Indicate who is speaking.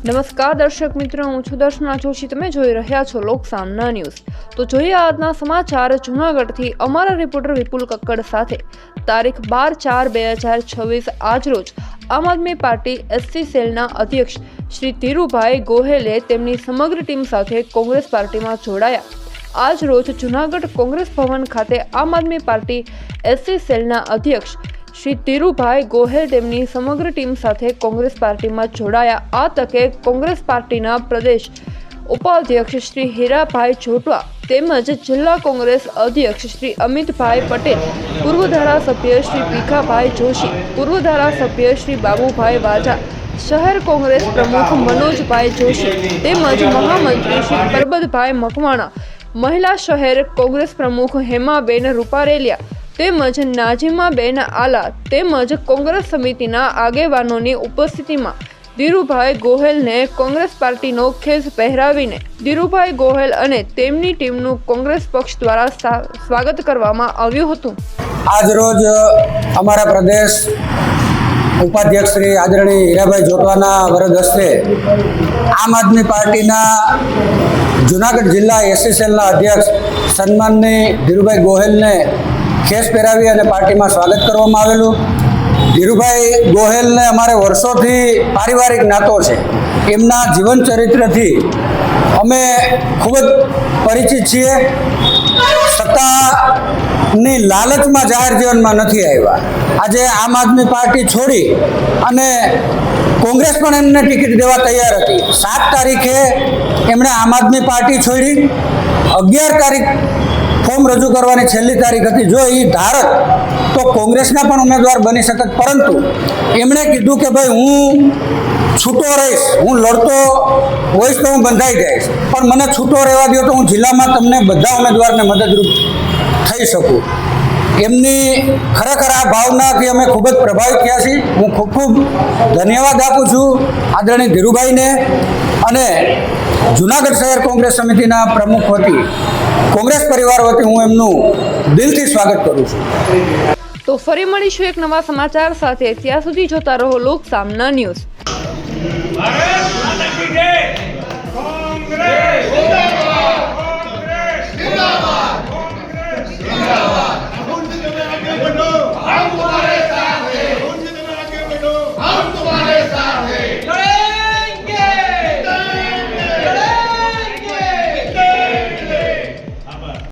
Speaker 1: નમસ્કાર દર્શક મિત્રો, હું છું દર્શના જોશી. તમે જોઈ રહ્યા છો લોકસામના ન્યૂઝ. તો જોઈએ આજના સમાચાર જૂનાગઢથી અમારા રિપોર્ટર વિપુલ કક્કડ સાથે. તારીખ 12/4/2026 આજરોજ આમ આદમી પાર્ટી એસસી સેલના અધ્યક્ષ શ્રી ધીરુભાઈ ગોહેલે તેમની સમગ્ર ટીમ સાથે કોંગ્રેસ પાર્ટીમાં જોડાયા. આજ રોજ જૂનાગઢ કોંગ્રેસ ભવન ખાતે આમ આદમી પાર્ટી એસસી સેલના અધ્યક્ષ શ્રી ધીરુભાઈ ગોહેલ તેમની સમગ્ર ટીમ સાથે કોંગ્રેસ પાર્ટીમાં જોડાયા. આ તકે કોંગ્રેસ પાર્ટીના પ્રદેશ ઉપાધ્યક્ષ શ્રી હીરાભાઈ જોટવા તેમજ જિલ્લા કોંગ્રેસ અધ્યક્ષ શ્રી અમિતભાઈ પટેલ, પૂર્વ ધારાસભ્ય શ્રી ભીખાભાઈ જોશી, પૂર્વ ધારાસભ્ય શ્રી બાબુભાઈ વાજા, શહેર કોંગ્રેસ પ્રમુખ મનોજભાઈ જોશી તેમજ મહામંત્રી શ્રી પરબતભાઈ મકવાણા, મહિલા શહેર કોંગ્રેસ પ્રમુખ હેમાબેન રૂપારેલિયા તેમજ નાજીમાબેન આલા તેમજ કોંગ્રેસ સમિતિના આગેવાનોની ઉપસ્થિતિમાં ધીરુભાઈ ગોહેલને કોંગ્રેસ પાર્ટીનો ખેસ પહેરાવીને ધીરુભાઈ ગોહેલ અને તેમની ટીમનું કોંગ્રેસ પક્ષ દ્વારા સ્વાગત કરવામાં આવ્યું હતું.
Speaker 2: આજ રોજ અમારા પ્રદેશ ઉપાધ્યક્ષ શ્રી આદરણીય હીરાભાઈ જોટવાના વરદ હસ્તે આમ આદમી પાર્ટીના જૂનાગઢ જિલ્લા એસસી સેલના અધ્યક્ષ સન્માનની ધીરુભાઈ ગોહેલને ખેસ પહેરાવી અને પાર્ટીમાં સ્વાગત કરવામાં આવેલું. ધીરુભાઈ ગોહેલને અમારે વર્ષોથી પારિવારિક નાતો છે. એમના જીવન ચરિત્રથી અમે ખૂબ જ પરિચિત છીએ. સત્તાની લાલચમાં જાહેર જીવનમાં નથી આવ્યા. આજે આમ આદમી પાર્ટી છોડી અને કોંગ્રેસ પણ એમને ટિકિટ દેવા તૈયાર હતી. 7 તારીખે એમણે આમ આદમી પાર્ટી છોડી. 11 તારીખ ફોર્મ રજૂ કરવાની છેલ્લી તારીખ હતી. જો એ ધારક તો કોંગ્રેસના પણ ઉમેદવાર બની શકત, પરંતુ એમણે કીધું કે ભાઈ હું છૂટો રહીશ, હું લડતો હોઈશ તો હું બંધાઈ જઈશ, પણ મને છૂટો રહેવા દો તો હું જિલ્લામાં તમને બધા ઉમેદવારને મદદરૂપ થઈ શકું. એમની ખરેખર આ ભાવનાથી અમે ખૂબ જ પ્રભાવિત થયા છીએ. હું ખૂબ ખૂબ ધન્યવાદ આપું છું આદરણીય ધીરુભાઈને અને જૂનાગઢ શહેર કોંગ્રેસ સમિતિના પ્રમુખ વતી કોંગ્રેસ પરિવાર વતી હું એમનું દિલથી સ્વાગત કરું છું.
Speaker 1: તો ફરી મળીશું એક નવા સમાચાર સાથે. ત્યાં સુધી જોતા રહો લોકસામના ન્યૂઝ.